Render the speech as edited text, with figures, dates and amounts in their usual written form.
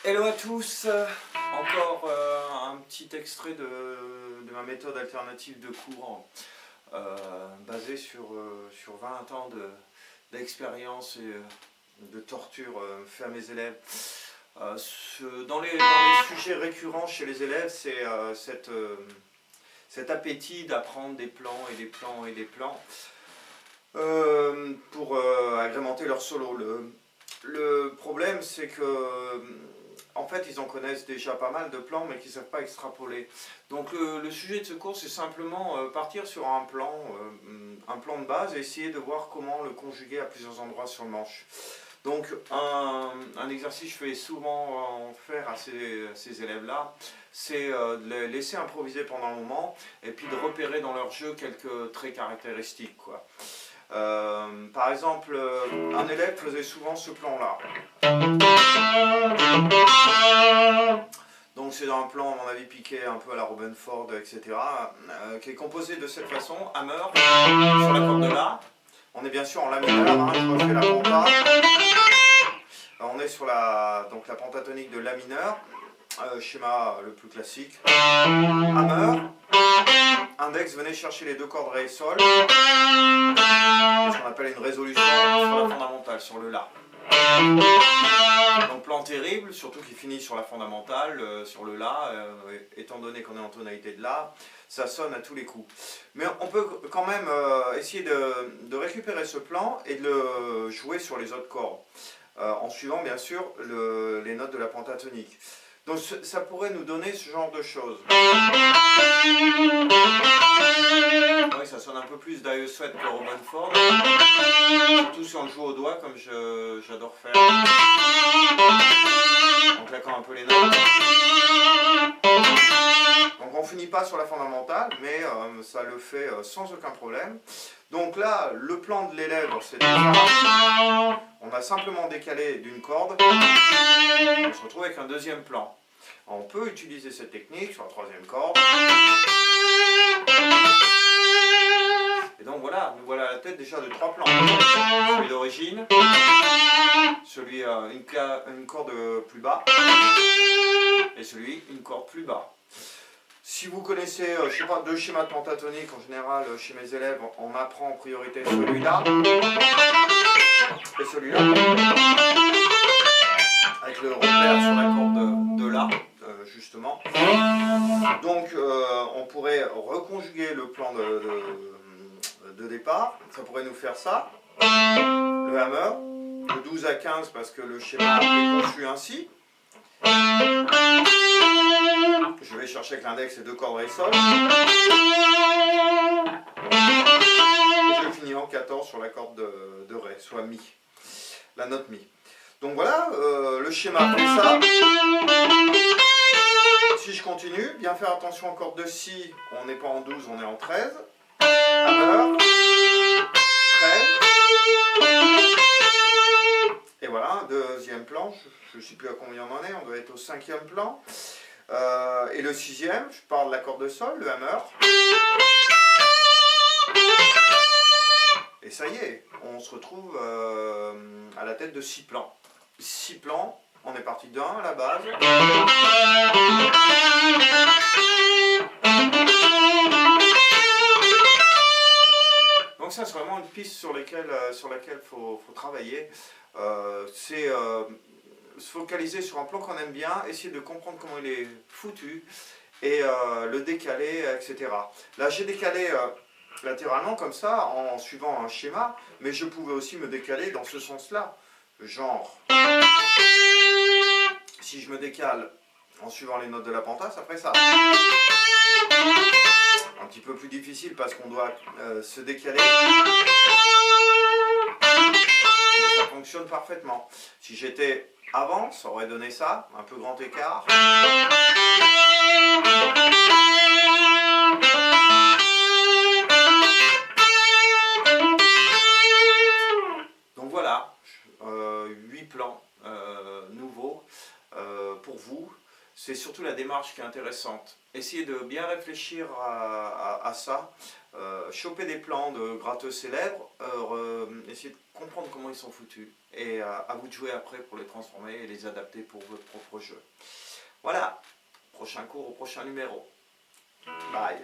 Hello à tous, encore un petit extrait de ma méthode alternative de cours basée sur 20 ans d'expérience et de torture fait à mes élèves. Dans les sujets récurrents chez les élèves, c'est cet appétit d'apprendre des plans et des plans et des plans pour agrémenter leur solo. Le problème, c'est que en fait, ils en connaissent déjà pas mal de plans, mais qu'ils ne savent pas extrapoler. Donc le sujet de ce cours, c'est simplement partir sur un plan de base et essayer de voir comment le conjuguer à plusieurs endroits sur le manche. Donc un exercice que je fais souvent faire à ces élèves-là, c'est de les laisser improviser pendant un moment et puis de repérer dans leur jeu quelques traits caractéristiques, quoi. Par exemple, un élève faisait souvent ce plan-là. Donc c'est un plan, à mon avis, piqué un peu à la Robin Ford, etc., qui est composé de cette façon, hammer, sur la corde de La. On est bien sûr en La mineur, hein, je refais la penta. On est sur la pentatonique de La mineur, schéma le plus classique. Hammer, index, venez chercher les deux cordes Ré et Sol. Ce qu'on appelle une résolution sur la fondamentale, sur le La. Donc plan terrible, surtout qui finit sur la fondamentale, sur le La, étant donné qu'on est en tonalité de La, ça sonne à tous les coups. Mais on peut quand même essayer de récupérer ce plan et de le jouer sur les autres cordes, en suivant bien sûr les notes de la pentatonique. Donc ça pourrait nous donner ce genre de choses. Oui, ça sonne un peu plus d'Aie Sweat que Robin Ford, surtout si on le joue au doigt comme j'adore faire, en claquant un peu les notes. Donc on finit pas sur la fondamentale, mais ça le fait sans aucun problème. Donc là, le plan de l'élève, c'est déjà, on a simplement décalé d'une corde, on se retrouve avec un deuxième plan. On peut utiliser cette technique sur la troisième corde. Et donc voilà, nous voilà à la tête déjà de trois plans. Celui d'origine, celui une corde plus bas, et celui une corde plus bas. Si vous connaissez, je sais pas, deux schémas pentatoniques en général chez mes élèves, on apprend en priorité celui-là et celui-là, avec le repère sur la corde de La, justement. Donc on pourrait reconjuguer le plan de départ, ça pourrait nous faire ça, le hammer, de 12 à 15 parce que le schéma est conçu ainsi. Je vais chercher avec l'index et deux cordes Ré Sol. Et je finis en 14 sur la corde de Ré, soit Mi, la note Mi. Donc voilà, le schéma fait ça. Si je continue, bien faire attention en corde de Si, on n'est pas en 12, on est en 13. Hammer, 13. Et voilà, deuxième plan, je ne sais plus à combien on en est, on doit être au cinquième plan. Et le sixième, je parle de la corde de Sol, le hammer. Et ça y est, on se retrouve à la tête de 6 plans. 6 plans, on est parti d'un à la base. Donc ça c'est vraiment une piste sur laquelle faut travailler. C'est se focaliser sur un plan qu'on aime bien, essayer de comprendre comment il est foutu et le décaler, etc. Là j'ai décalé latéralement comme ça en suivant un schéma, mais je pouvais aussi me décaler dans ce sens-là. Genre, si je me décale en suivant les notes de la penta, ça ferait ça. Un petit peu plus difficile parce qu'on doit se décaler. Mais ça fonctionne parfaitement. Si j'étais avant, ça aurait donné ça, un peu grand écart. Donc voilà, 8 plans nouveaux pour vous. C'est surtout la démarche qui est intéressante. Essayez de bien réfléchir à ça, choper des plans de gratteux célèbres, essayez de comprendre comment ils sont foutus. Et à vous de jouer après pour les transformer et les adapter pour votre propre jeu. Voilà, prochain cours au prochain numéro. Bye.